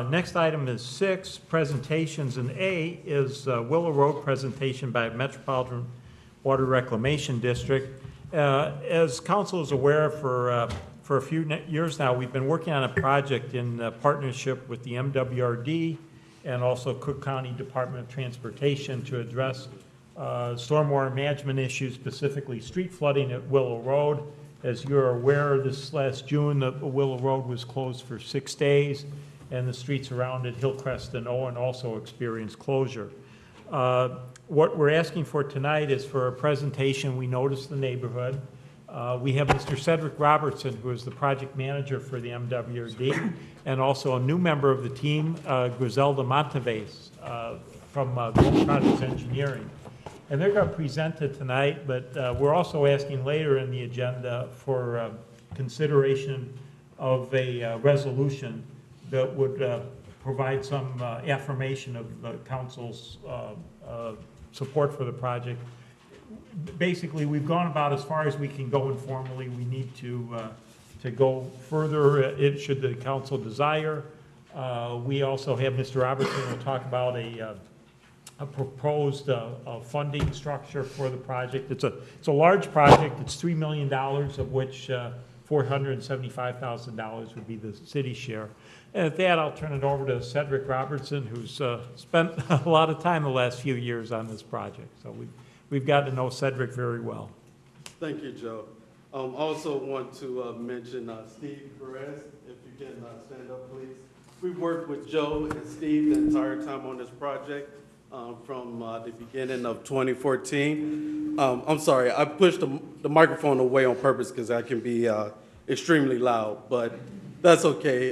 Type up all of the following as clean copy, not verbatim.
Next item is 6, presentations, and A is Willow Road presentation by Metropolitan Water Reclamation District. As council is aware, for a few years now, we've been working on a project in partnership with the MWRD and also Cook County Department of Transportation to address stormwater management issues, specifically street flooding at Willow Road. As you're aware, this last June, the Willow Road was closed for 6 days, and the streets around it, Hillcrest and Owen, also experienced closure. What we're asking for tonight is for a presentation. We noticed the neighborhood. We have Mr. Cedric Robertson, who is the project manager for the MWRD, and also a new member of the team, Griselda Monteves, from Global Projects Engineering. And they're going to present it tonight, but we're also asking later in the agenda for consideration of a resolution that would provide some affirmation of the council's support for the project. Basically, we've gone about as far as we can go informally. We need to go further, should the council desire. We also have Mr. Robertson will talk about a proposed funding structure for the project. It's a large project. It's $3 million, of which $475,000 would be the city share. And at that, I'll turn it over to Cedric Robertson, who's spent a lot of time the last few years on this project. So we've got to know Cedric very well. Thank you, Joe. Also want to mention Steve Perez, if you can stand up, please. We've worked with Joe and Steve the entire time on this project from the beginning of 2014. I'm sorry, I pushed the microphone away on purpose because I can be extremely loud, but that's okay.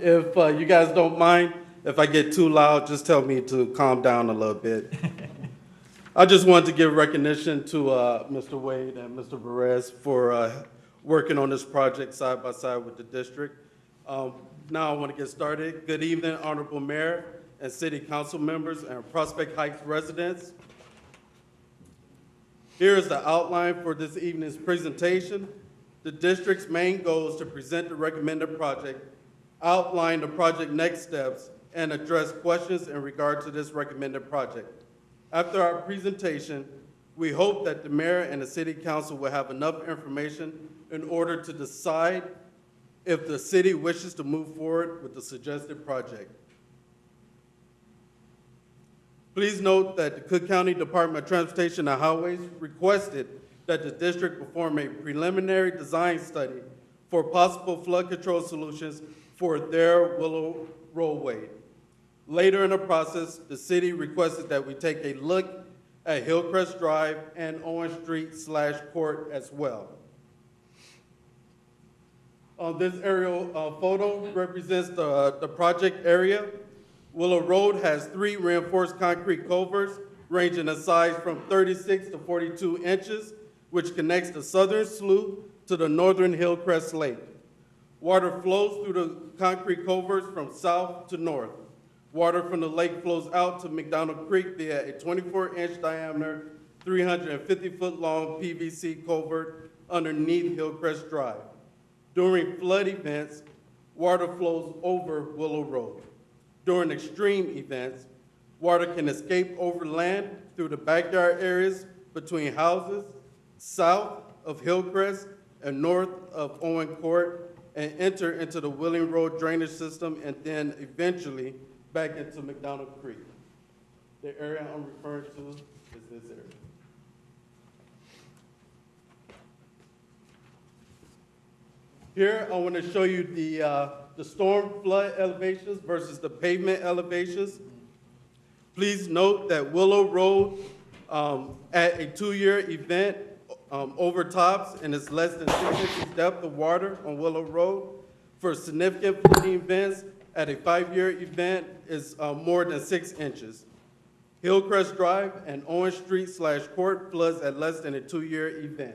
If you guys don't mind, if I get too loud, just tell me to calm down a little bit. I just wanted to give recognition to Mr. Wade and Mr. Perez for working on this project side by side with the district. Now I want to get started. Good evening, Honorable Mayor and City Council members and Prospect Heights residents. Here is the outline for this evening's presentation. The district's main goal is to present the recommended project, outline the project next steps, and address questions in regard to this recommended project. After our presentation, we hope that the mayor and the city council will have enough information in order to decide if the city wishes to move forward with the suggested project. Please note that the Cook County Department of Transportation and Highways requested that the district perform a preliminary design study for possible flood control solutions for their Willow roadway. Later in the process, the city requested that we take a look at Hillcrest Drive and Owen Street/Court as well. This aerial photo represents the project area. Willow Road has 3 reinforced concrete culverts ranging in size from 36 to 42 inches, which connects the southern slough to the northern Hillcrest Lake. Water flows through the concrete culverts from south to north. Water from the lake flows out to McDonald Creek via a 24-inch diameter, 350-foot-long PVC culvert underneath Hillcrest Drive. During flood events, water flows over Willow Road. During extreme events, water can escape over land through the backyard areas between houses, south of Hillcrest and north of Owen Court, and enter into the Willing Road drainage system and then eventually back into McDonald Creek. The area I'm referring to is this area. Here, I want to show you the storm flood elevations versus the pavement elevations. Please note that Willow Road at a 2-year event overtops and is less than 6 inches depth of water on Willow Road. For significant flooding events at a 5-year event is more than 6 inches. Hillcrest Drive and Owen Street/Court floods at less than a 2-year event.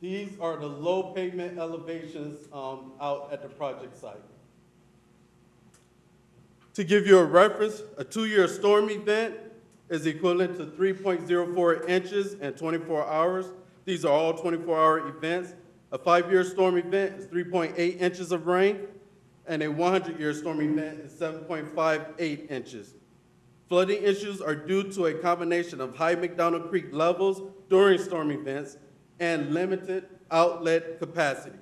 These are the low pavement elevations out at the project site. To give you a reference, a 2-year storm event is equivalent to 3.04 inches in 24 hours. These are all 24-hour events. A 5-year storm event is 3.8 inches of rain, and a 100-year storm event is 7.58 inches. Flooding issues are due to a combination of high McDonald Creek levels during storm events and limited outlet capacity.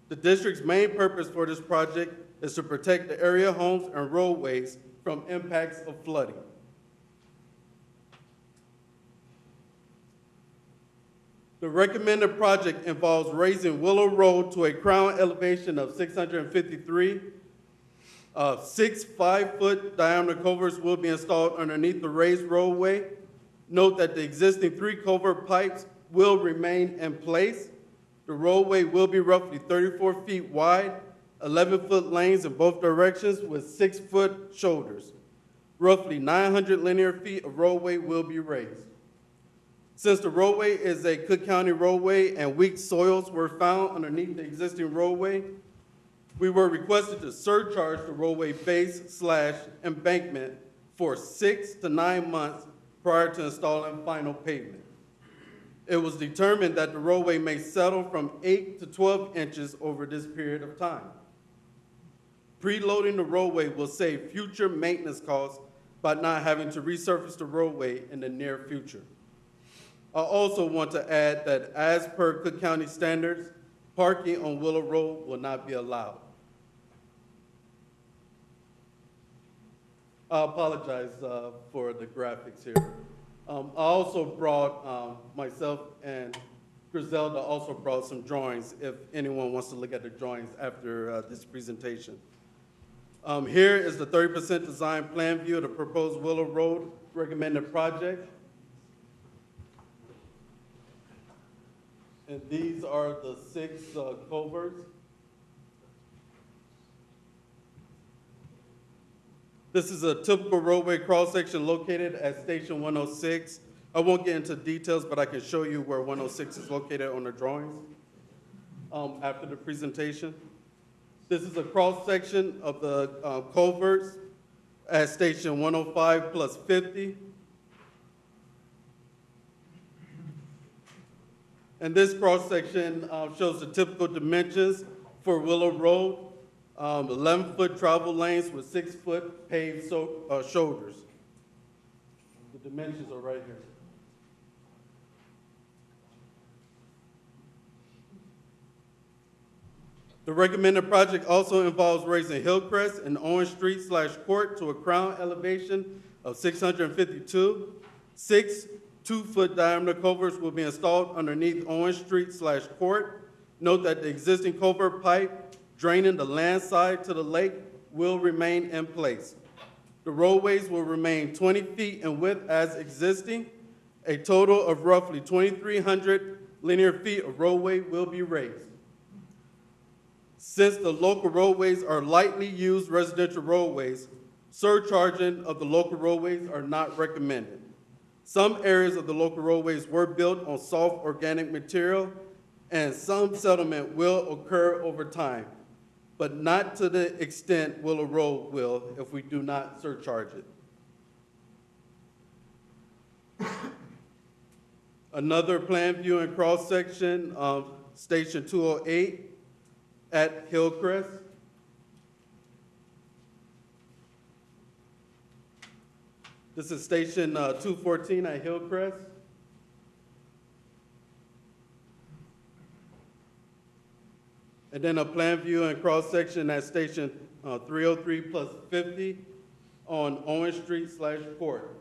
The district's main purpose for this project is to protect the area homes and roadways from impacts of flooding. The recommended project involves raising Willow Road to a crown elevation of 653. 6 5-foot diameter culverts will be installed underneath the raised roadway. Note that the existing 3 culvert pipes will remain in place. The roadway will be roughly 34 feet wide, 11-foot lanes in both directions with 6-foot shoulders. Roughly 900 linear feet of roadway will be raised. Since the roadway is a Cook County roadway and weak soils were found underneath the existing roadway, we were requested to surcharge the roadway base/embankment for 6 to 9 months prior to installing final pavement. It was determined that the roadway may settle from 8 to 12 inches over this period of time. Preloading the roadway will save future maintenance costs by not having to resurface the roadway in the near future. I also want to add that as per Cook County standards, parking on Willow Road will not be allowed. I apologize for the graphics here. I also brought, myself and Griselda also brought some drawings if anyone wants to look at the drawings after this presentation. Here is the 30% design plan view of the proposed Willow Road recommended project. And these are the 6 culverts. This is a typical roadway cross-section located at Station 106. I won't get into details, but I can show you where 106 is located on the drawings after the presentation. This is a cross-section of the culverts at Station 105 plus 50. And this cross-section shows the typical dimensions for Willow Road, 11-foot travel lanes with 6-foot paved shoulders. The dimensions are right here. The recommended project also involves raising Hillcrest and Owen Street/Court to a crown elevation of 652. 6 2-foot diameter culverts will be installed underneath Owen Street/Court. Note that the existing culvert pipe draining the land side to the lake will remain in place. The roadways will remain 20 feet in width as existing. A total of roughly 2,300 linear feet of roadway will be raised. Since the local roadways are lightly used residential roadways, surcharging of the local roadways are not recommended. Some areas of the local roadways were built on soft organic material, and some settlement will occur over time, but not to the extent Willow Road will if we do not surcharge it. Another plan view and cross-section of Station 208 at Hillcrest. This is Station 214 at Hillcrest. And then a plan view and cross-section at Station 303 plus 50 on Owen Street/Court.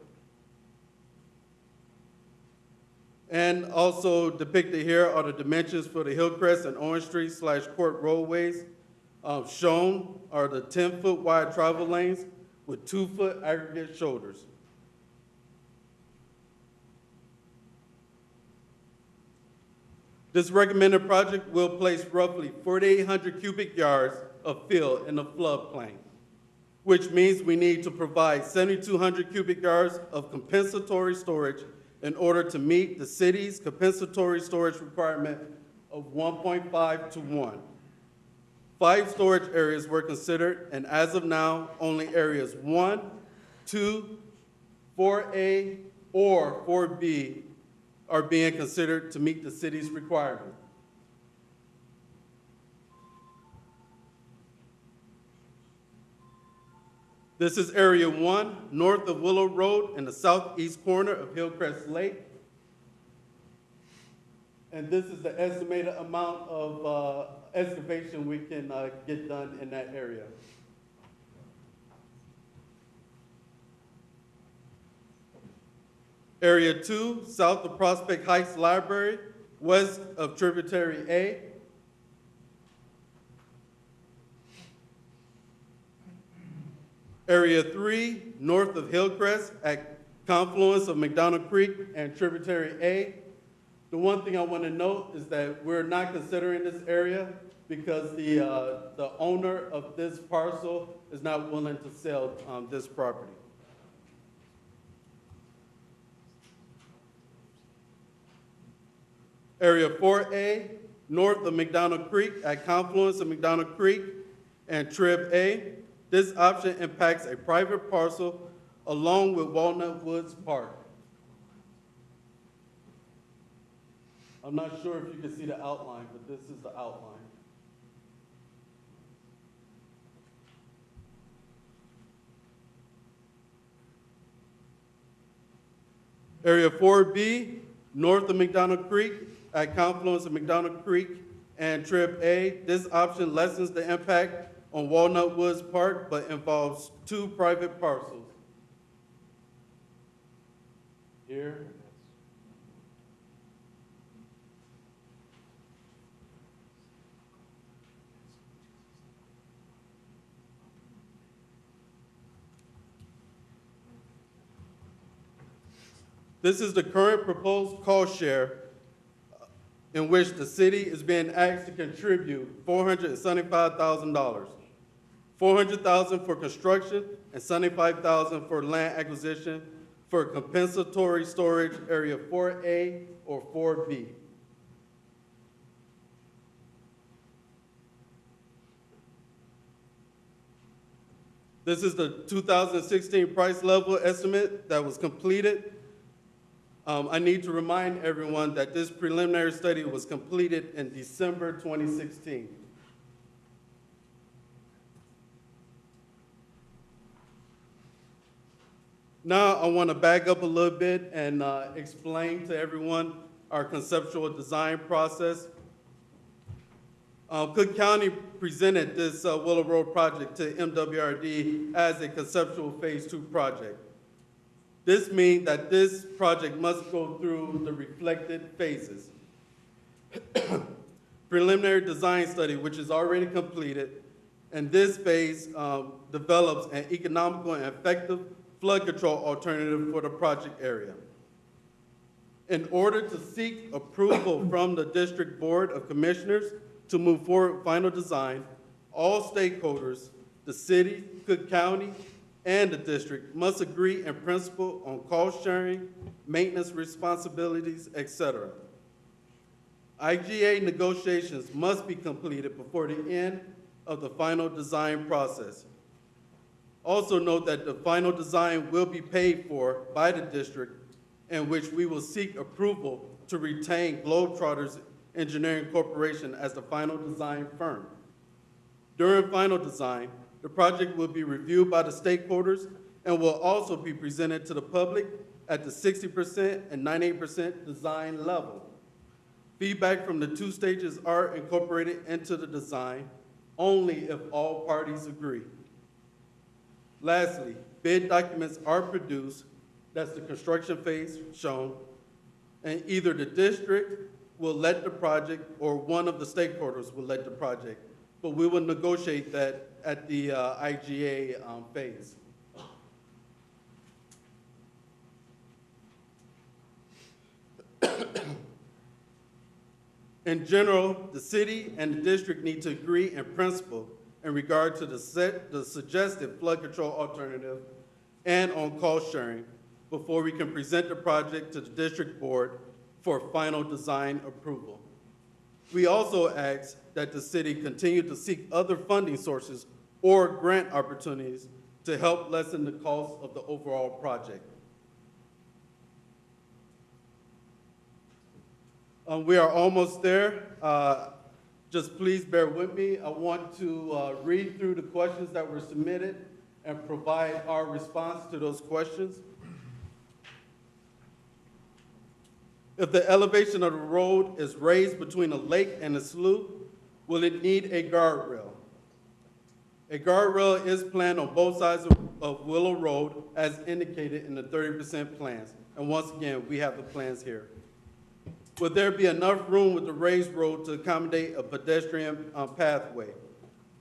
And also depicted here are the dimensions for the Hillcrest and Owen Street/Court roadways. Shown are the 10-foot wide travel lanes with 2-foot aggregate shoulders. This recommended project will place roughly 4,800 cubic yards of fill in the floodplain, which means we need to provide 7,200 cubic yards of compensatory storage in order to meet the city's compensatory storage requirement of 1.5 to 1. 5 storage areas were considered, and as of now, only areas 1, 2, 4A, or 4B are being considered to meet the city's requirement. This is Area 1, north of Willow Road in the southeast corner of Hillcrest Lake. And this is the estimated amount of excavation we can get done in that area. Area 2, south of Prospect Heights Library, west of Tributary A. Area 3, north of Hillcrest at confluence of McDonald Creek and Tributary A. The one thing I want to note is that we're not considering this area because the owner of this parcel is not willing to sell this property. Area 4A, north of McDonald Creek at confluence of McDonald Creek and Trib A. This option impacts a private parcel along with Walnut Woods Park. I'm not sure if you can see the outline, but this is the outline. Area 4B, north of McDonald Creek, at confluence of McDonald Creek and Trib A. This option lessens the impact on Walnut Woods Park, but involves two private parcels. Here. This is the current proposed cost share in which the city is being asked to contribute $475,000. $400,000 for construction and $75,000 for land acquisition for compensatory storage area 4A or 4B. This is the 2016 price level estimate that was completed. I need to remind everyone that this preliminary study was completed in December 2016. Now I want to back up a little bit and explain to everyone our conceptual design process. Cook County presented this Willow Road project to MWRD as a conceptual phase 2 project. This means that this project must go through the reflected phases. Preliminary design study, which is already completed, and this phase develops an economical and effective flood control alternative for the project area. In order to seek approval from the District Board of Commissioners to move forward with final design, all stakeholders, the city, Cook County, and the district must agree in principle on cost sharing, maintenance responsibilities, etc. IGA negotiations must be completed before the end of the final design process. Also note that the final design will be paid for by the district, in which we will seek approval to retain Globetrotters Engineering Corporation as the final design firm. During final design, the project will be reviewed by the stakeholders and will also be presented to the public at the 60% and 98% design level. Feedback from the two stages are incorporated into the design only if all parties agree. Lastly, bid documents are produced, that's the construction phase shown, and either the district will let the project or one of the stakeholders will let the project, but we will negotiate that at the IGA phase. In general, the city and the district need to agree in principle in regard to the suggested flood control alternative and on cost sharing before we can present the project to the district board for final design approval. We also ask that the city continue to seek other funding sources or grant opportunities to help lessen the cost of the overall project. We are almost there. Just please bear with me. I want to read through the questions that were submitted and provide our response to those questions. If the elevation of the road is raised between a lake and a slough, will it need a guardrail? A guardrail is planned on both sides of Willow Road as indicated in the 30% plans. And once again, we have the plans here. Would there be enough room with the raised road to accommodate a pedestrian pathway?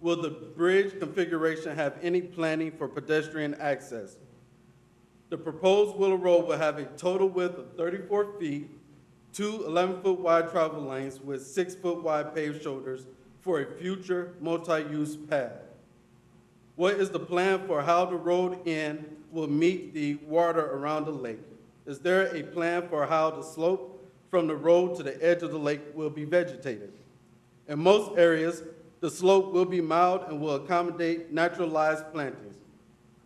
Will the bridge configuration have any planning for pedestrian access? The proposed Willow Road will have a total width of 34 feet, 2 11-foot wide travel lanes with 6-foot wide paved shoulders for a future multi-use path. What is the plan for how the road end will meet the water around the lake? Is there a plan for how the slope from the road to the edge of the lake will be vegetated? In most areas, the slope will be mild and will accommodate naturalized plantings.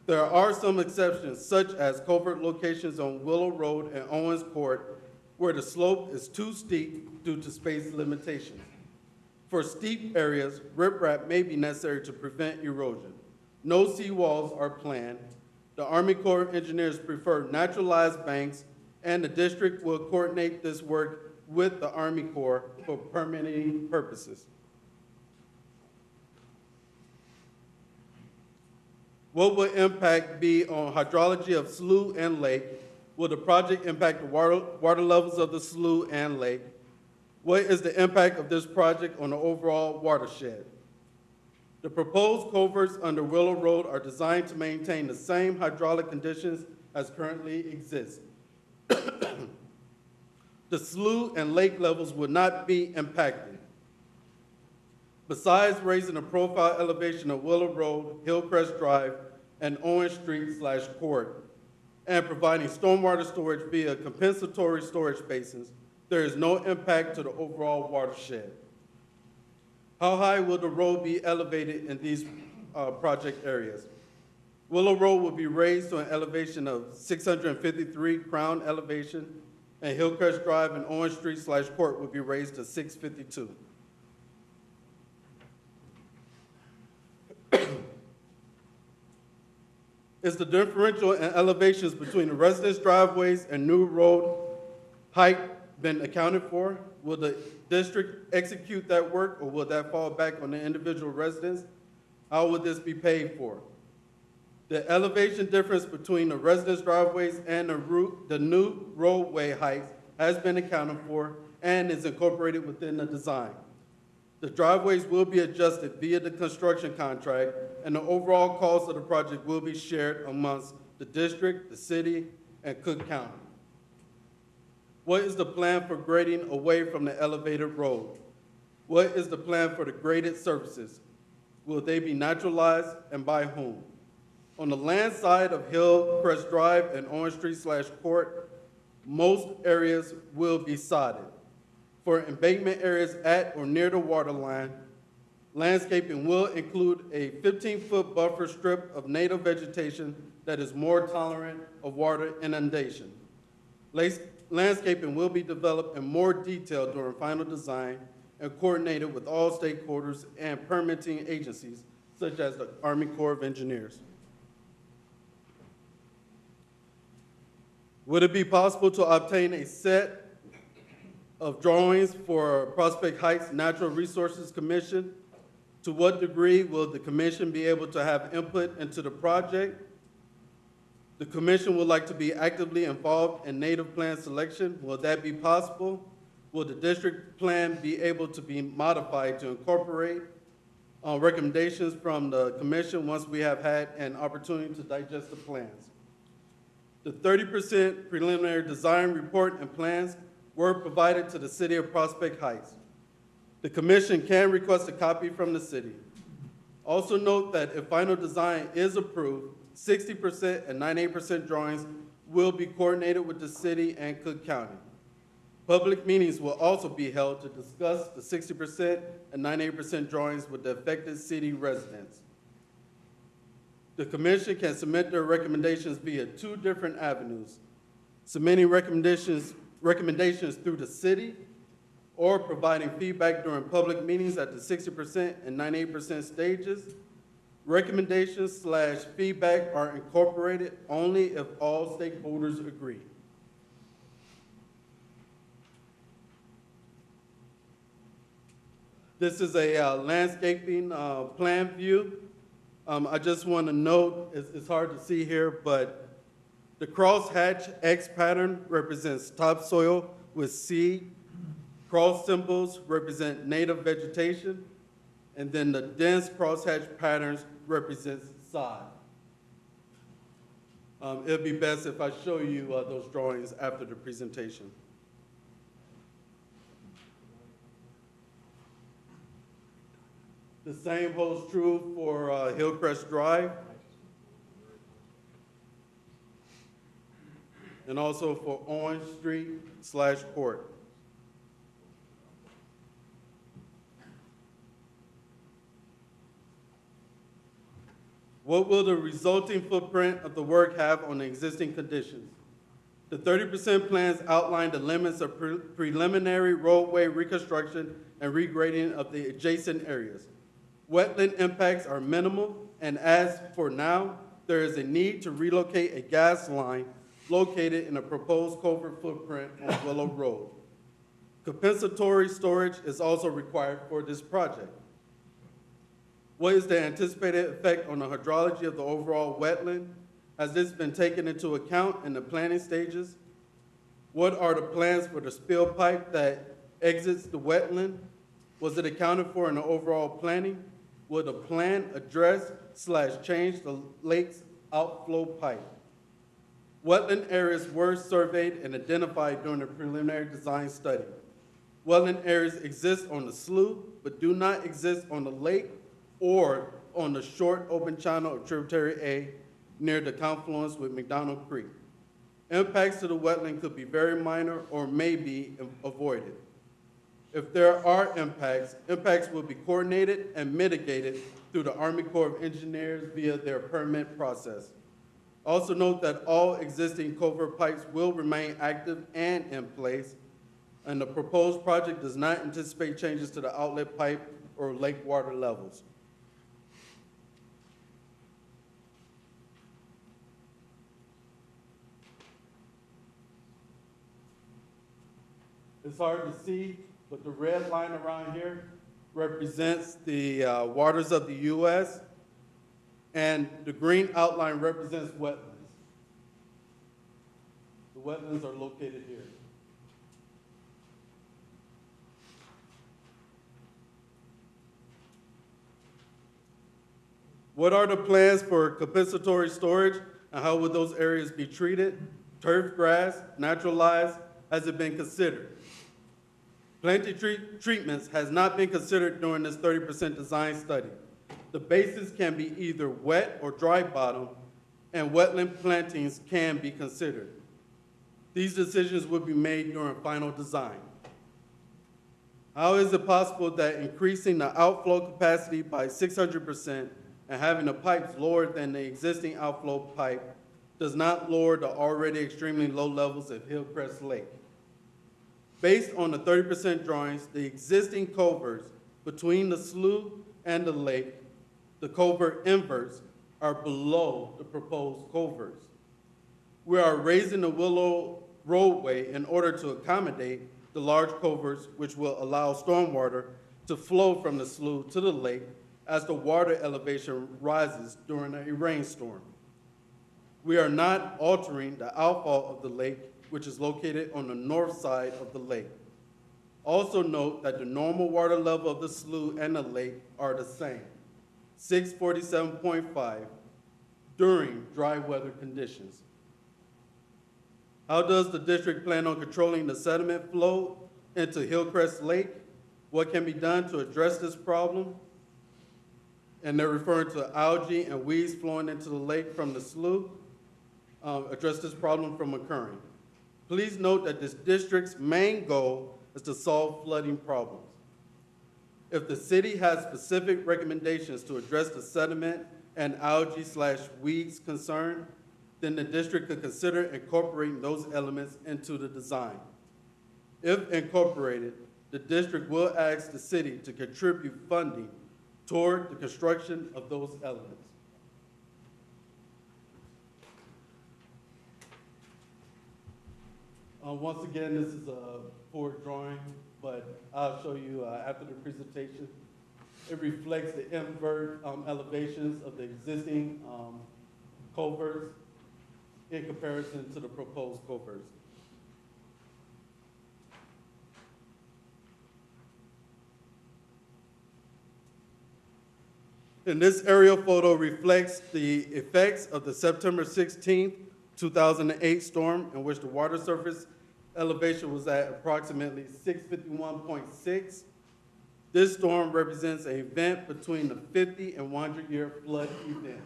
There are some exceptions, such as covert locations on Willow Road and Owens Court, where the slope is too steep due to space limitations. For steep areas, riprap may be necessary to prevent erosion. No seawalls are planned. The Army Corps of Engineers prefer naturalized banks, and the district will coordinate this work with the Army Corps for permitting purposes. What will impact be on hydrology of slough and lake? Will the project impact the water levels of the slough and lake? What is the impact of this project on the overall watershed? The proposed culverts under Willow Road are designed to maintain the same hydraulic conditions as currently exist. The slough and lake levels will not be impacted. Besides raising the profile elevation of Willow Road, Hillcrest Drive, and Owen Street/Court, and providing stormwater storage via compensatory storage basins, there is no impact to the overall watershed. How high will the road be elevated in these project areas? Willow Road will be raised to an elevation of 653 crown elevation, and Hillcrest Drive and Owen Street/Court will be raised to 652. Is the differential in elevations between the residence driveways and new road height been accounted for? Will the district execute that work, or will that fall back on the individual residents? How will this be paid for? The elevation difference between the residence driveways and the new roadway heights has been accounted for and is incorporated within the design. The driveways will be adjusted via the construction contract, and the overall cost of the project will be shared amongst the district, the city, and Cook County. What is the plan for grading away from the elevated road? What is the plan for the graded surfaces? Will they be naturalized, and by whom? On the land side of Hillcrest Drive and Orange Street/Court, most areas will be sodded. For embankment areas at or near the water line, landscaping will include a 15-foot buffer strip of native vegetation that is more tolerant of water inundation. Landscaping will be developed in more detail during final design and coordinated with all stakeholders and permitting agencies, such as the Army Corps of Engineers. Would it be possible to obtain a set of drawings for Prospect Heights Natural Resources Commission? To what degree will the commission be able to have input into the project? The commission would like to be actively involved in native plan selection. Will that be possible? Will the district plan be able to be modified to incorporate recommendations from the commission once we have had an opportunity to digest the plans? The 30% preliminary design report and plans were provided to the City of Prospect Heights. The commission can request a copy from the city. Also note that if final design is approved, 60% and 98% drawings will be coordinated with the city and Cook County. Public meetings will also be held to discuss the 60% and 98% drawings with the affected city residents. The commission can submit their recommendations via two different avenues: submitting recommendations through the city or providing feedback during public meetings at the 60% and 98% stages. Recommendations/feedback are incorporated only if all stakeholders agree. This is a landscaping plan view. I just want to note, it's hard to see here, but the crosshatch X pattern represents topsoil with seed. Cross symbols represent native vegetation, and then the dense crosshatch patterns represents sod. It'd be best if I show you those drawings after the presentation. The same holds true for Hillcrest Drive, and also for Owen Street/Court. What will the resulting footprint of the work have on the existing conditions? The 30% plans outline the limits of preliminary roadway reconstruction and regrading of the adjacent areas. Wetland impacts are minimal, and as for now, there is a need to relocate a gas line located in a proposed culvert footprint on Willow Road. Compensatory storage is also required for this project. What is the anticipated effect on the hydrology of the overall wetland? Has this been taken into account in the planning stages? What are the plans for the spill pipe that exits the wetland? Was it accounted for in the overall planning? Will the plan address/change the lake's outflow pipe? Wetland areas were surveyed and identified during the preliminary design study. Wetland areas exist on the slough, but do not exist on the lake or on the short open channel of tributary A near the confluence with McDonald Creek. Impacts to the wetland could be very minor or may be avoided. If there are impacts will be coordinated and mitigated through the Army Corps of Engineers via their permit process. Also note that all existing culvert pipes will remain active and in place, and the proposed project does not anticipate changes to the outlet pipe or lake water levels. It's hard to see, but the red line around here represents the waters of the U.S., and the green outline represents wetlands. The wetlands are located here. What are the plans for compensatory storage, and how would those areas be treated? Turf grass, naturalized, has it been considered? Planting treatments has not been considered during this 30% design study. The bases can be either wet or dry bottom, and wetland plantings can be considered. These decisions will be made during final design. How is it possible that increasing the outflow capacity by 600% and having the pipes lower than the existing outflow pipe does not lower the already extremely low levels of Hillcrest Lake? Based on the 30% drawings, the existing culverts between the slough and the lake, the culvert inverts, are below the proposed culverts. We are raising the Willow roadway in order to accommodate the large culverts, which will allow stormwater to flow from the slough to the lake as the water elevation rises during a rainstorm. We are not altering the outfall of the lake, which is located on the north side of the lake. Also note that the normal water level of the slough and the lake are the same, 647.5 during dry weather conditions. How does the district plan on controlling the sediment flow into Hillcrest Lake? What can be done to address this problem? And they're referring to algae and weeds flowing into the lake from the slough, address this problem from occurring. Please note that this district's main goal is to solve flooding problems. If the city has specific recommendations to address the sediment and algae/weeds concern, then the district could consider incorporating those elements into the design. If incorporated, the district will ask the city to contribute funding toward the construction of those elements. Once again, this is a poor drawing, but I'll show you after the presentation. It reflects the invert elevations of the existing culverts in comparison to the proposed culverts. And this aerial photo reflects the effects of the September 16th, 2008 storm, in which the water surface elevation was at approximately 651.6. This storm represents an event between the 50 and 100-year flood event.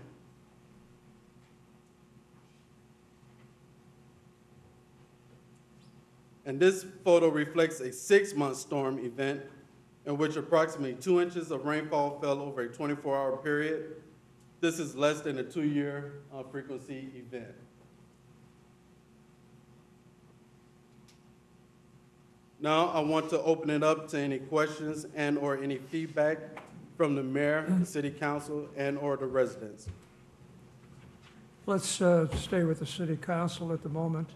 And this photo reflects a 6-month storm event in which approximately 2 inches of rainfall fell over a 24-hour period. This is less than a 2-year frequency event. Now I want to open it up to any questions and or any feedback from the mayor, the city council, and or the residents. Let's stay with the city council at the moment.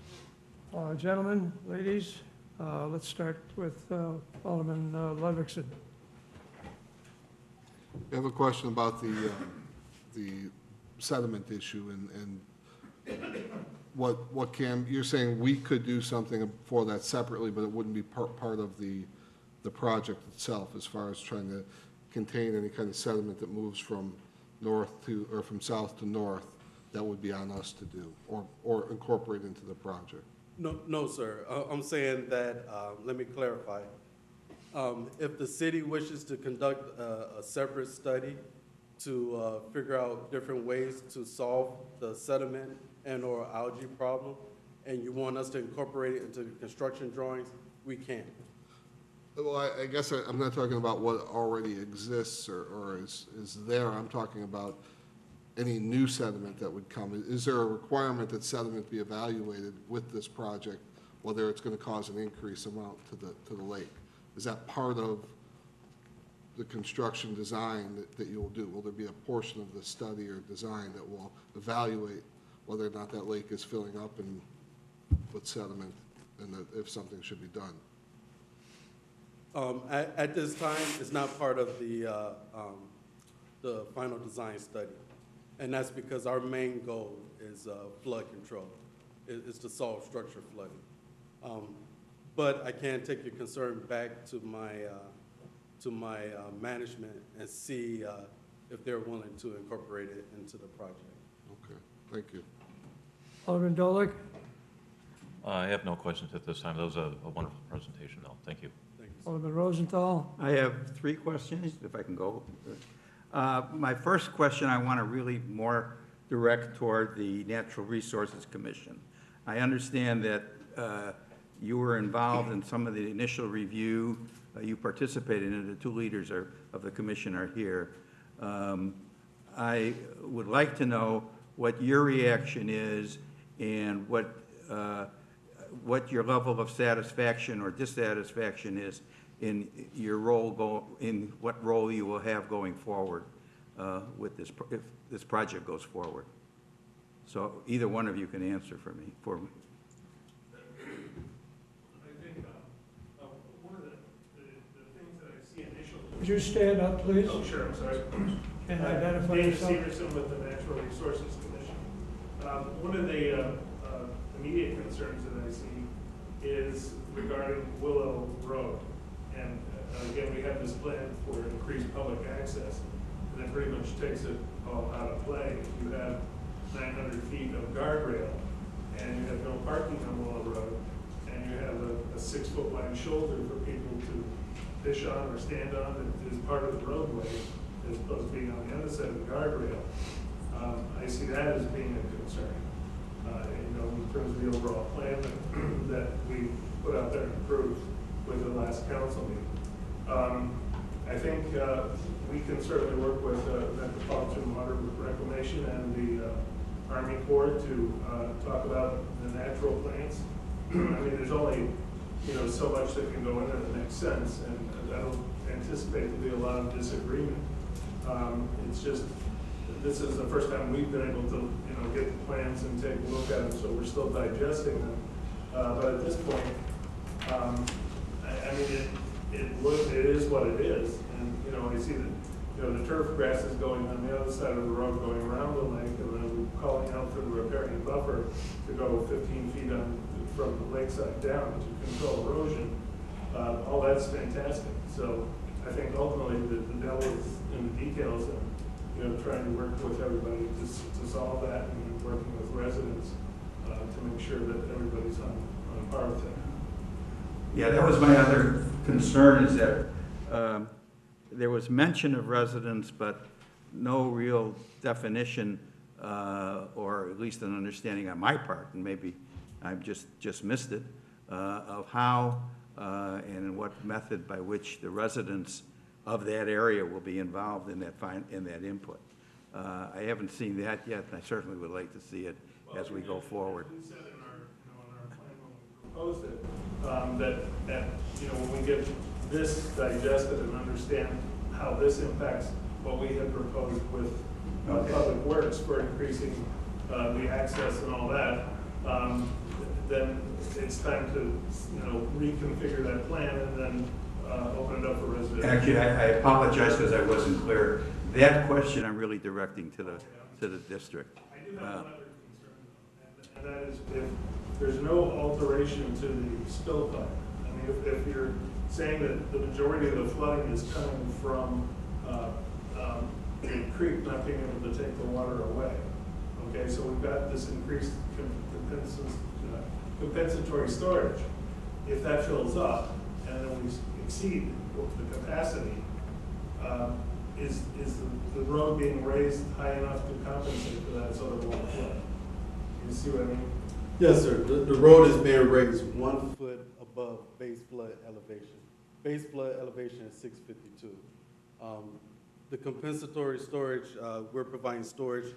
Gentlemen, ladies, let's start with Alderman Ludwigson. I have a question about the sediment issue and what you're saying we could do something for that separately, but it wouldn't be part of the project itself as far as trying to contain any kind of sediment that moves from north to, or from south to north. That would be on us to do or incorporate into the project. No, sir. I'm saying that, let me clarify. If the city wishes to conduct a separate study to figure out different ways to solve the sediment and or algae problem, and you want us to incorporate it into construction drawings, we can. Well, I guess I'm not talking about what already exists or is there. I'm talking about any new sediment that would come. Is there a requirement that sediment be evaluated with this project, whether it's going to cause an increased amount to the lake? Is that part of the construction design that you will do? Will there be a portion of the study or design that will evaluate whether or not that lake is filling up and with sediment, and that if something should be done? At this time, it's not part of the final design study. And that's because our main goal is flood control, is to solve structure flooding. But I can take your concern back to my management and see if they're willing to incorporate it into the project. Okay, thank you. Alderman Dolig? I have no questions at this time. That was a wonderful presentation, though. Thank you. Thank you. Alderman Rosenthal? I have 3 questions, if I can go. My first question I want to really more direct toward the Natural Resources Commission. I understand that you were involved in some of the initial review. You participated in it. The 2 leaders of the commission are here. I would like to know what your reaction is and what your level of satisfaction or dissatisfaction is in your role, in what role you will have going forward with this, if this project goes forward. So either one of you can answer for me. I think one of the things that I see initially. Would you stand up, please? Oh, sure, I'm sorry. And identify David yourself. Severson with the Natural Resources Commission. One of the immediate concerns that I see is regarding Willow Road. And again, we have this plan for increased public access, and that pretty much takes it all out of play. If you have 900 feet of guardrail, and you have no parking on Willow Road, and you have a 6-foot wide shoulder for people to fish on or stand on that is part of the roadway, as opposed to being on the other side of the guardrail, I see that as being a concern. In terms of the overall plan that we put out there and approved with the last council meeting. I think we can certainly work with Metropolitan Water Reclamation and the Army Corps to talk about the natural plants. I mean, there's only so much that can go in there that makes sense, and I don't anticipate there'll be a lot of disagreement. It's just, this is the first time we've been able to, get the plans and take a look at them, so we're still digesting them. But at this point, I mean, it is what it is, and, I see that, the turf grass is going on the other side of the road, going around the lake, and then we're calling out for the riparian buffer to go 15 feet from the lakeside down to control erosion. All that's fantastic. So I think ultimately the devil is in the details, and trying to work with everybody to solve that, and working with residents to make sure that everybody's on par with that. Yeah, that was my other concern, is that there was mention of residents, but no real definition, or at least an understanding on my part, and maybe I've just missed it, of how and in what method by which the residents of that area will be involved in that input. I haven't seen that yet, and I certainly would like to see it as we go forward. We said in our plan when we proposed it, that when we get this digested and understand how this impacts what we had proposed with Public Works for increasing the access and all that, then it's time to reconfigure that plan and then open it up for residents. Actually, I apologize because I wasn't clear. That question I'm really directing to the district. I do have another concern, and that is if there's no alteration to the spill pipe. I mean, if you're saying that the majority of the flooding is coming from the creek not being able to take the water away, okay, so we've got this increased compensatory storage. If that fills up and then we exceed the capacity, is the road being raised high enough to compensate for that so that it won't flood? You see what I mean? Yes, sir. The road is being raised 1 foot above base flood elevation. Base flood elevation is 652. The compensatory storage, we're providing storage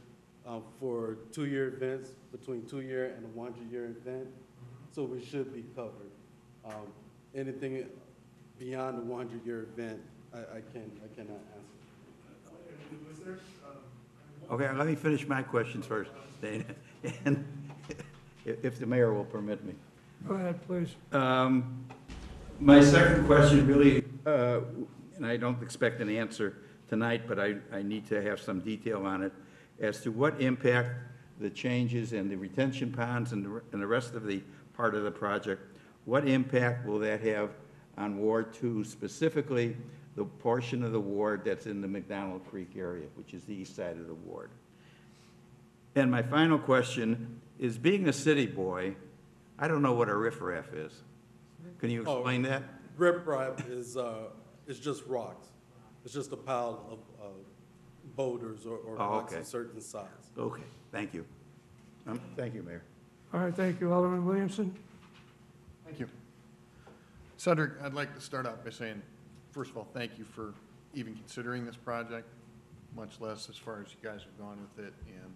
for 2-year events, between 2-year and a 100-year event. So we should be covered. Anything beyond the 100-year event, I cannot answer. Okay, let me finish my questions first, Dana, and if the mayor will permit me. Go ahead, please. My second question really, and I don't expect an answer tonight, but I need to have some detail on it, as to what impact the changes in the retention ponds and the rest of the part of the project, what impact will that have on Ward 2, specifically the portion of the ward that's in the McDonald Creek area, which is the east side of the ward? And my final question is, being a city boy, I don't know what a riffraff is. Can you explain that? Riprap is just rocks. It's just a pile of boulders or rocks of certain size. Okay, thank you. Thank you, Mayor. All right, thank you. Alderman Williamson? Thank you. Cedric, I'd like to start out by saying, first of all, thank you for even considering this project, much less as far as you guys have gone with it and,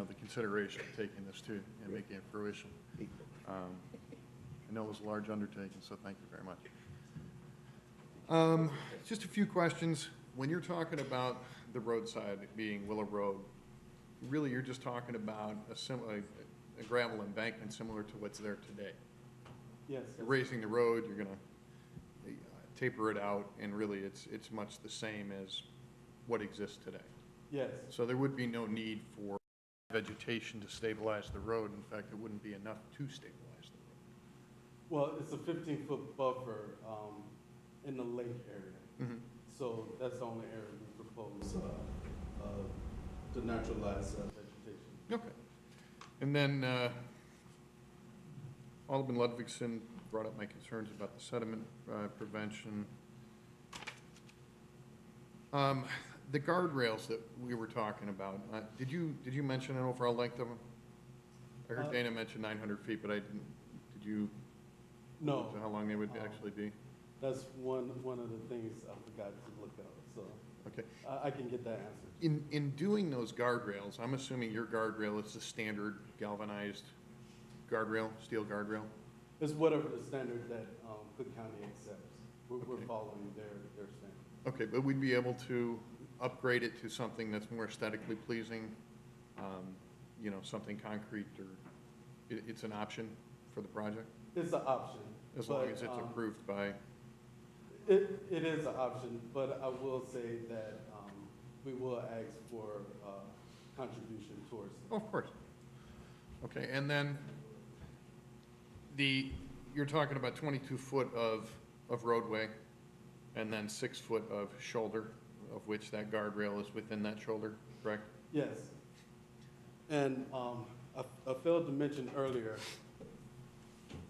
the consideration of taking this to and making it fruition. I know it was a large undertaking, so thank you very much. Just a few questions. When you're talking about the roadside being Willow Road, really you're just talking about a gravel embankment similar to what's there today. Yes. You're raising the road, you're gonna taper it out, and really it's much the same as what exists today. Yes. So there would be no need for vegetation to stabilize the road. In fact, it wouldn't be enough to stabilize the road. Well, it's a 15-foot buffer in the lake area. Mm-hmm. So that's the only area we propose to naturalize vegetation. Okay. And then Alderman Ludvigson brought up my concerns about the sediment prevention. The guardrails that we were talking about, did you mention an overall length of them? I heard Dana mention 900 feet, but I didn't. Did you? No. How long they would actually be? That's one of the things I forgot to look up. So Okay. I can get that answer. In doing those guardrails, I'm assuming your guardrail is the standard galvanized guardrail, steel guardrail? It's whatever the standard that Cook County accepts. We're Okay. following their standard. Okay, but we'd be able to upgrade it to something that's more aesthetically pleasing, you know, something concrete, or it's an option for the project? It's an option. As long but, as it's approved by, It is an option, but I will say that we will ask for contribution towards it. oh, of course. Okay, and then you're talking about 22 foot of roadway, and then 6 foot of shoulder, of which that guardrail is within that shoulder, correct? Yes. And I failed to mention earlier,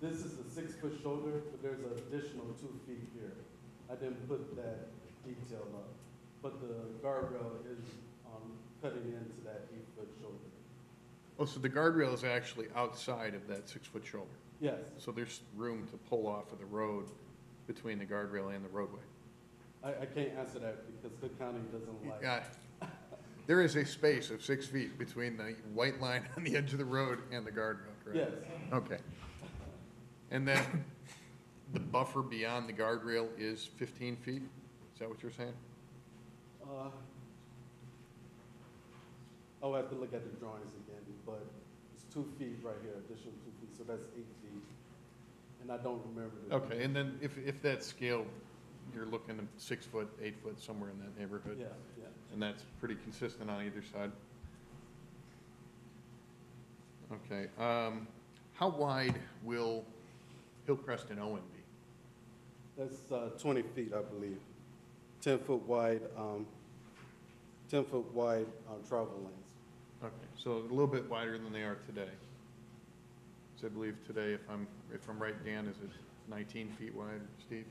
this is a 6-foot shoulder, but there's an additional 2 feet here. I didn't put that detail up, but the guardrail is cutting into that 8-foot shoulder. Oh, so the guardrail is actually outside of that 6-foot shoulder? Yes, So there's room to pull off of the road between the guardrail and the roadway? I can't answer that because Cook County doesn't like. Yeah. There is a space of 6 feet between the white line on the edge of the road and the guardrail, correct? Yes, Okay. And then the buffer beyond the guardrail is 15 feet? Is that what you're saying? I'll have to look at the drawings again, but it's 2 feet right here, additional 2 feet, so that's 8 feet. And I don't remember. Okay, and then if that's scaled, you're looking at 6 foot, 8 foot, somewhere in that neighborhood? Yeah, yeah. And that's pretty consistent on either side? Okay, how wide will Hillcrest and Owen be? That's 20 feet, I believe. 10-foot wide, 10-foot wide travel lanes. Okay, so a little bit wider than they are today. So I believe today, if I'm right, Dan, is it 19 feet wide, Steve?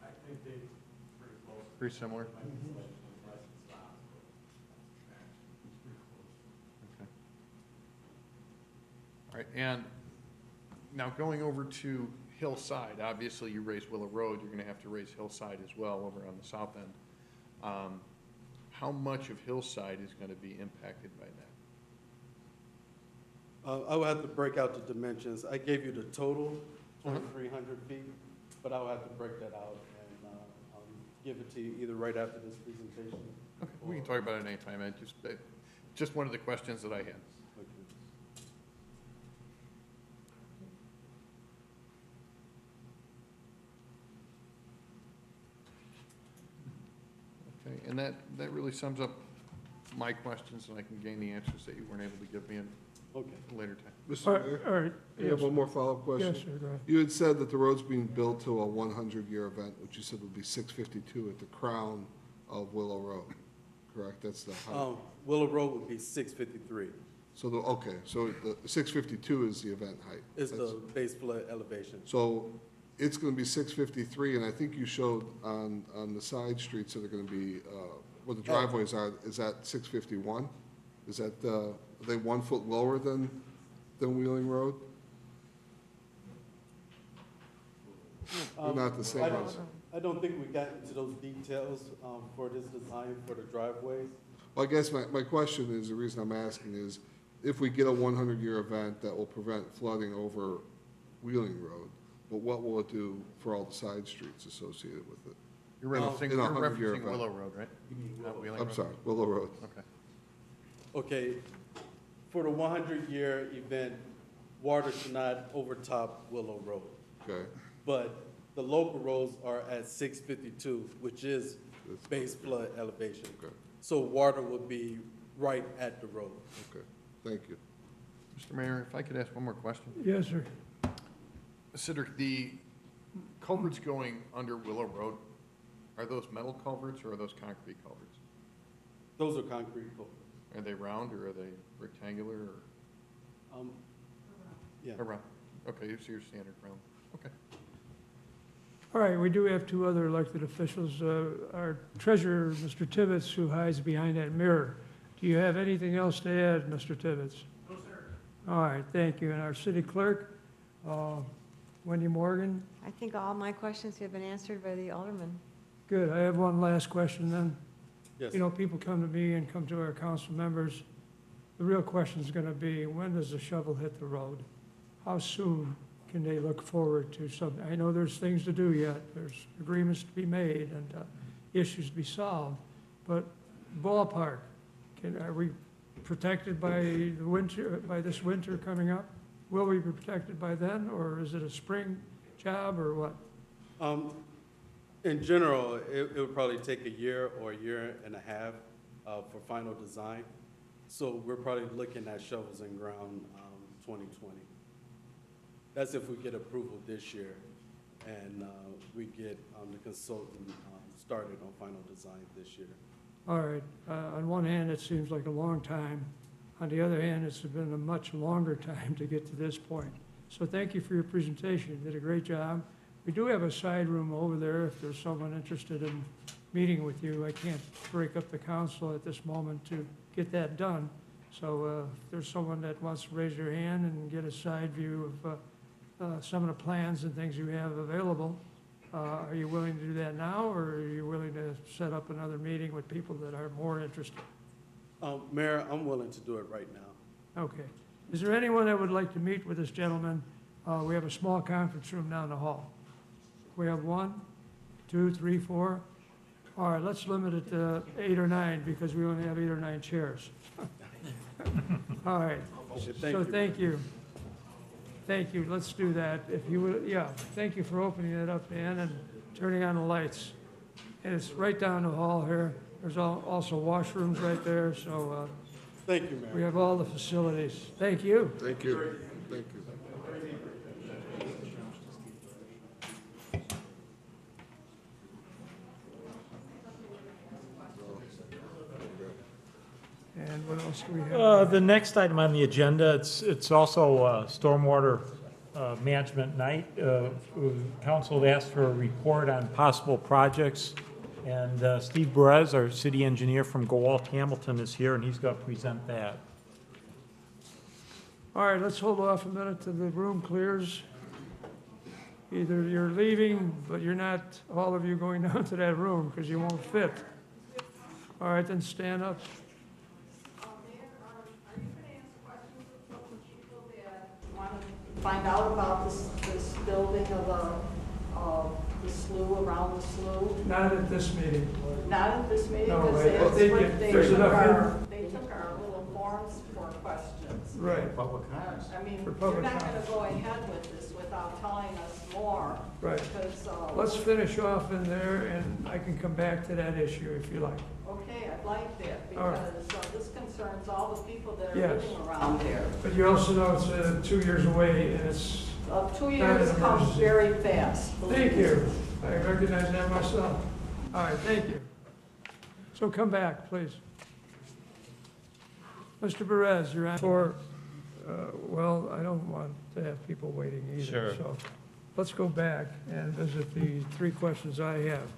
I think they pretty close. Pretty similar? Okay. All right, and now going over to Hillside, obviously you raise Willow Road, you're gonna have to raise Hillside as well over on the south end. How much of Hillside is gonna be impacted by that? I will have to break out the dimensions. I gave you the total, 2,300 feet, but I'll have to break that out and give it to you either right after this presentation. Okay, we can talk about it anytime, just one of the questions that I had. Okay, and that really sums up my questions, and I can gain the answers that you weren't able to give me in Okay. a later time. Mr. All Mayor, right, all right, I have yes, one more follow-up question. yes, sir, go ahead. You had said that the road's being built to a 100-year event, which you said would be 652 at the crown of Willow Road, correct? That's the height. Willow Road would be 653. So the 652 is the event height. Is That's- the base flood elevation. So it's going to be 653, and I think you showed on the side streets that are going to be, where the driveways are, is that 651? Is that, are they 1 foot lower than Wheeling Road? Or not the same? I don't think we got into those details for this design for the driveways. Well, I guess my question is, the reason I'm asking is, if we get a 100-year event that will prevent flooding over Wheeling Road, but what will it do for all the side streets associated with it? You're referencing, in a 100-year referencing event. Willow Road, right? Not Wheeling I'm Road? sorry, Willow Road. Okay. Okay, for the 100-year event, water should not overtop Willow Road. Okay, But the local roads are at 652, which is base flood elevation. okay, So water would be right at the road. okay, thank you. Mr. Mayor, if I could ask one more question? Yes, sir. Cedric, the culverts going under Willow Road, are those metal culverts or are those concrete culverts? Those are concrete culverts. Are they round or are they rectangular or Yeah. round? Okay, so you're standard round. Okay. All right, we do have 2 other elected officials. Our treasurer, Mr. Tibbetts, who hides behind that mirror. Do you have anything else to add, Mr. Tibbetts? No, sir. All right, thank you. And our city clerk, Wendy Morgan. I think all my questions have been answered by the alderman. Good. I have one last question then. Yes. You know, people come to me and come to our council members. The real question is going to be, when does the shovel hit the road? How soon can they look forward to something? I know there's things to do yet, there's agreements to be made and issues to be solved, but ballpark, are we protected by the winter, by this winter coming up? Will we be protected by then, or is it a spring job, or what? In general, it would probably take a year or a year and a half for final design. So we're probably looking at shovels in ground 2020. That's if we get approval this year and we get the consultant started on final design this year. All right, on one hand, it seems like a long time. On the other hand, it's been a much longer time to get to this point. So thank you for your presentation. You did a great job. We do have a side room over there if there's someone interested in meeting with you. I can't break up the council at this moment to get that done. So if there's someone that wants to raise their hand and get a side view of some of the plans and things you have available, are you willing to do that now, or are you willing to set up another meeting with people that are more interested? Mayor, I'm willing to do it right now. Okay. Is there anyone that would like to meet with this gentleman? We have a small conference room down the hall. We have 1, 2, 3, 4. All right, let's limit it to 8 or 9 because we only have 8 or 9 chairs. All right, so thank you. Thank you, let's do that. If you would, yeah, thank you for opening it up, Dan, and turning on the lights. And it's right down the hall here. There's also washrooms right there, so Thank you, Mayor. we have all the facilities. Thank you. Thank you. Thank you. And what else do we have? The next item on the agenda, it's also Stormwater Management Night. Council had asked for a report on possible projects, and Steve Perez, our city engineer from Gowalt Hamilton, is here, and he's going to present that. All right, let's hold off a minute till the room clears. Either you're leaving, but you're not, all of you going down to that room because you won't fit. All right, then stand up. Find out about this building of the slough, around the slough? Not at this meeting. Not at this meeting? No, Because wait. There's enough they took our little forms for questions. Right, I mean, For you're public not gonna comment. go ahead with this without telling us more. right. Because, Let's finish off in there, and I can come back to that issue if you like. okay, I'd like that, All right. because this concerns all the people that are Yes. living around there. But you also know it's 2 years away, and it's, 2 Not years an comes emergency. very fast. believe thank me. you. I recognize that myself. All right, thank you. So come back, please. Mr. Perez, you're on for, well, I don't want to have people waiting either. Sure. So let's go back and visit the 3 questions I have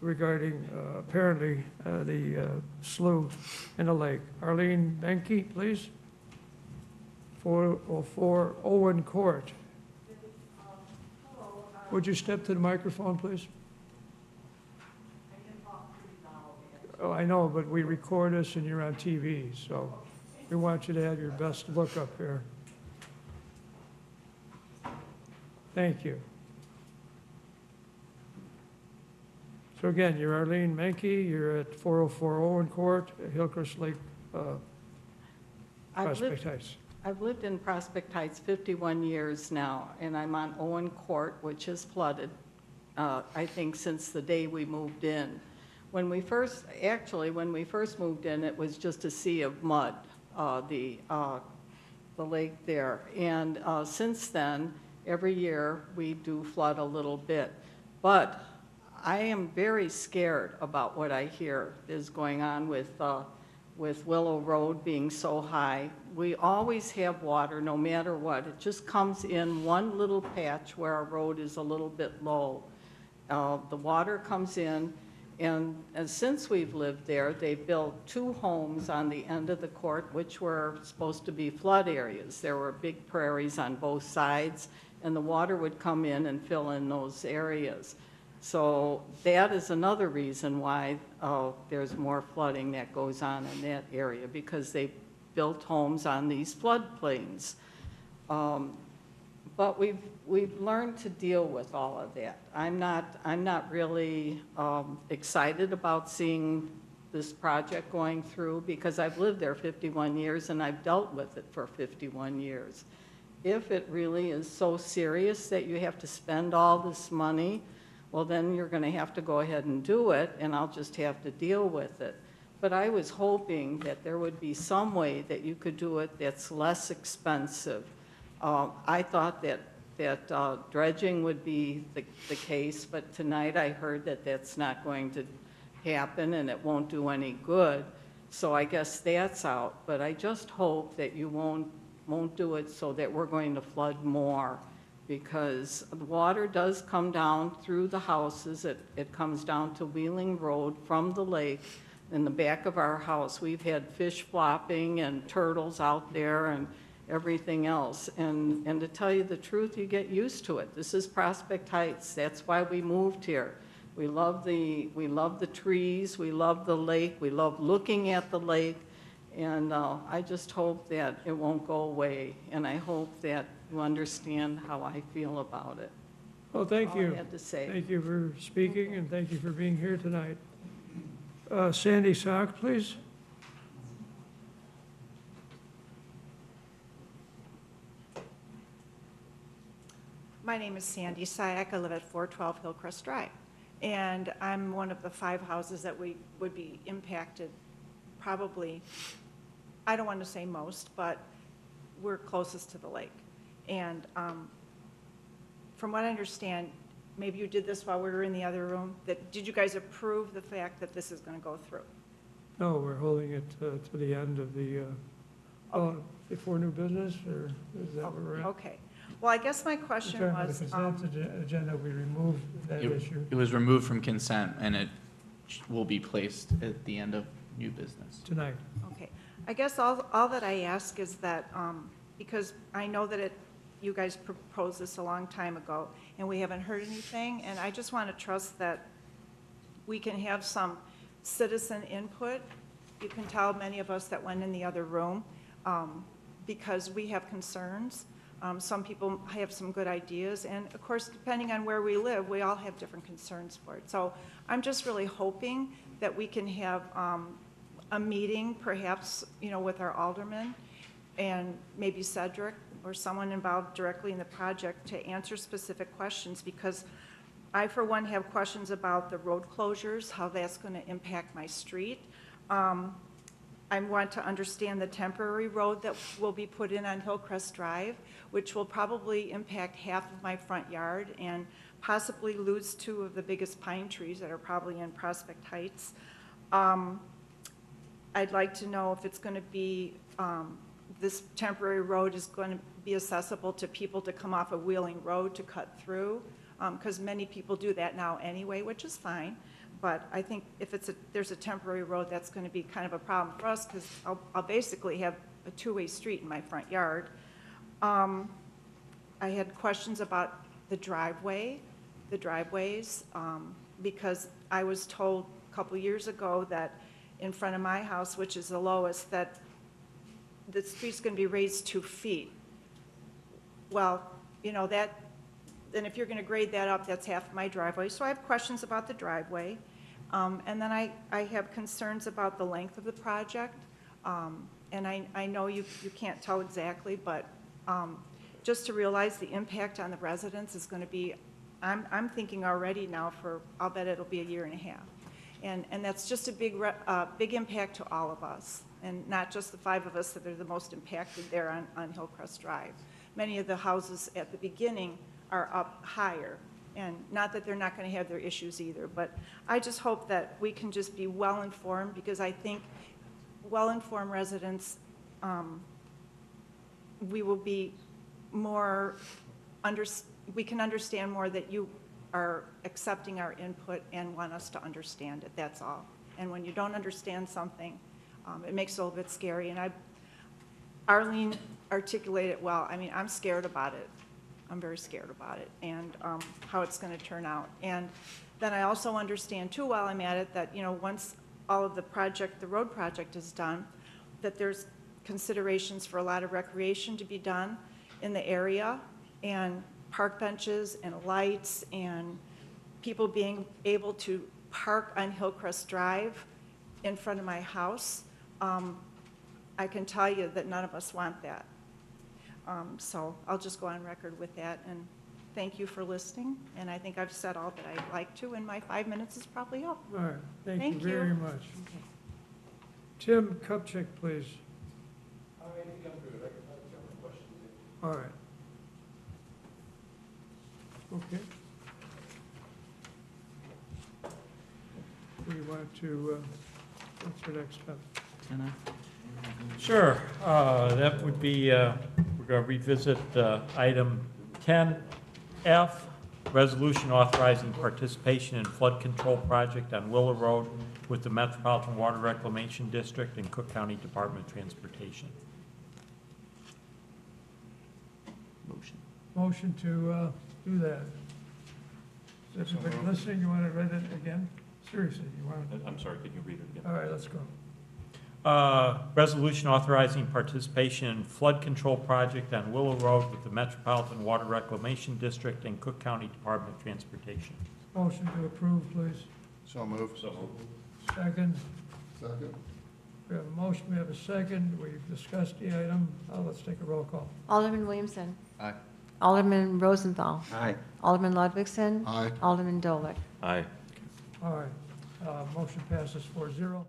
regarding apparently the slough in the lake. Arlene Benke, please. 404 Owen Court. Would you step to the microphone, please? Oh, I know, but we record this and you're on TV, so we want you to have your best look up here. Thank you. So again, you're Arlene Menke, you're at 404 Owen Court, Hillcrest Lake, Prospect Heights. I've lived in Prospect Heights 51 years now, and I'm on Owen Court, which is flooded, I think, since the day we moved in. When we first moved in, it was just a sea of mud, the lake there. And since then, every year, we do flood a little bit. But I am very scared about what I hear is going on with Willow Road being so high. We always have water, no matter what. It just comes in one little patch where our road is a little bit low. The water comes in, and since we've lived there, they built 2 homes on the end of the court, which were supposed to be flood areas. There were big prairies on both sides, and the water would come in and fill in those areas. So that is another reason why there's more flooding that goes on in that area, because they built homes on these floodplains. But we've learned to deal with all of that. I'm not really excited about seeing this project going through because I've lived there 51 years and I've dealt with it for 51 years. If it really is so serious that you have to spend all this money, well, then you're going to have to go ahead and do it, and I'll just have to deal with it. But I was hoping that there would be some way that you could do it that's less expensive. I thought that dredging would be the case, but tonight I heard that that's not going to happen and it won't do any good. So I guess that's out, but I just hope that you won't do it so that we're going to flood more, because the water does come down through the houses. It comes down to Wheeling Road from the lake. In the back of our house, we've had fish flopping and turtles out there and everything else. And to tell you the truth, you get used to it. This is Prospect Heights. That's why we moved here. We love the trees, we love the lake, we love looking at the lake, and I just hope that it won't go away, and I hope that you understand how I feel about it. Well, thank you. All I had to say. Thank you for speaking, and thank you for being here tonight. Sandy Sock, please. My name is Sandy Syak. I live at 412 Hillcrest Drive. And I'm one of the 5 houses that would be impacted probably, I don't want to say most, but we're closest to the lake. And from what I understand, maybe you did this while we were in the other room, did you guys approve the fact that this is going to go through? No, we're holding it to the end of the, before new business, or is that where we're at? Okay. Well, I guess my question was, The consent agenda, we removed that issue It was removed from consent, and it will be placed at the end of new business. tonight. okay. I guess all that I ask is that, because I know that you guys proposed this a long time ago, and we haven't heard anything, and I just want to trust that we can have some citizen input. You can tell many of us that went in the other room, because we have concerns. Some people have some good ideas, and of course, depending on where we live, we all have different concerns for it. So I'm just really hoping that we can have a meeting, perhaps, with our alderman and maybe Cedric or someone involved directly in the project to answer specific questions, because I, for one, have questions about the road closures, how that's going to impact my street. I want to understand the temporary road that will be put in on Hillcrest Drive, which will probably impact half of my front yard and possibly lose 2 of the biggest pine trees that are probably in Prospect Heights. I'd like to know if it's going to be, this temporary road is going to be accessible to people to come off of Wheeling Road to cut through, because many people do that now anyway, which is fine. But I think if there's a temporary road, that's going to be kind of a problem for us, because I'll basically have a 2-way street in my front yard. I had questions about the driveways, because I was told a couple years ago that in front of my house, which is the lowest, that the street's going to be raised 2 feet. Well, then if you're going to grade that up, that's half my driveway. So I have questions about the driveway. And then I have concerns about the length of the project. And I know you can't tell exactly, but just to realize the impact on the residents is going to be, I'm thinking already now I'll bet it'll be 1.5 years. And that's just a big impact to all of us, and not just the 5 of us that are the most impacted there on Hillcrest Drive. Many of the houses at the beginning are up higher. And not that they're not going to have their issues either, but I just hope that we can just be well-informed, because I think well-informed residents, we will be more, we can understand more that you are accepting our input and want us to understand it, that's all. And when you don't understand something, it makes it a little bit scary. And Arlene articulated it well. I mean, I'm scared about it. I'm very scared about it, and how it's going to turn out. And then I also understand too, while I'm at it, that once all of the road project is done, that there's considerations for a lot of recreation to be done in the area, and park benches and lights and people being able to park on Hillcrest Drive in front of my house, I can tell you that none of us want that. So I'll just go on record with that, and thank you for listening, and I think I've said all that I'd like to, and my 5 minutes is probably up. All right, thank you Thank you. very much. Tim Kupchak, please. All right. Okay. We want to, what's your next step? Sure, that would be, we're going to revisit item 10F, resolution authorizing participation in flood control project on Willow Road with the Metropolitan Water Reclamation District and Cook County Department of Transportation. Motion to do that. Is everybody listening? You want to read it again? Seriously, you want to? I'm sorry, can you read it again? All right, let's go. Resolution authorizing participation in flood control project on Willow Road with the Metropolitan Water Reclamation District and Cook County Department of Transportation. Motion to approve, please. So moved. Second. Second? We have a motion, we have a second. We've discussed the item. Let's take a roll call. Alderman Williamson. Aye. Alderman Rosenthal. Aye. Alderman Ludwigson. Aye. Alderman Dolick. Aye. All right, motion passes 4-0.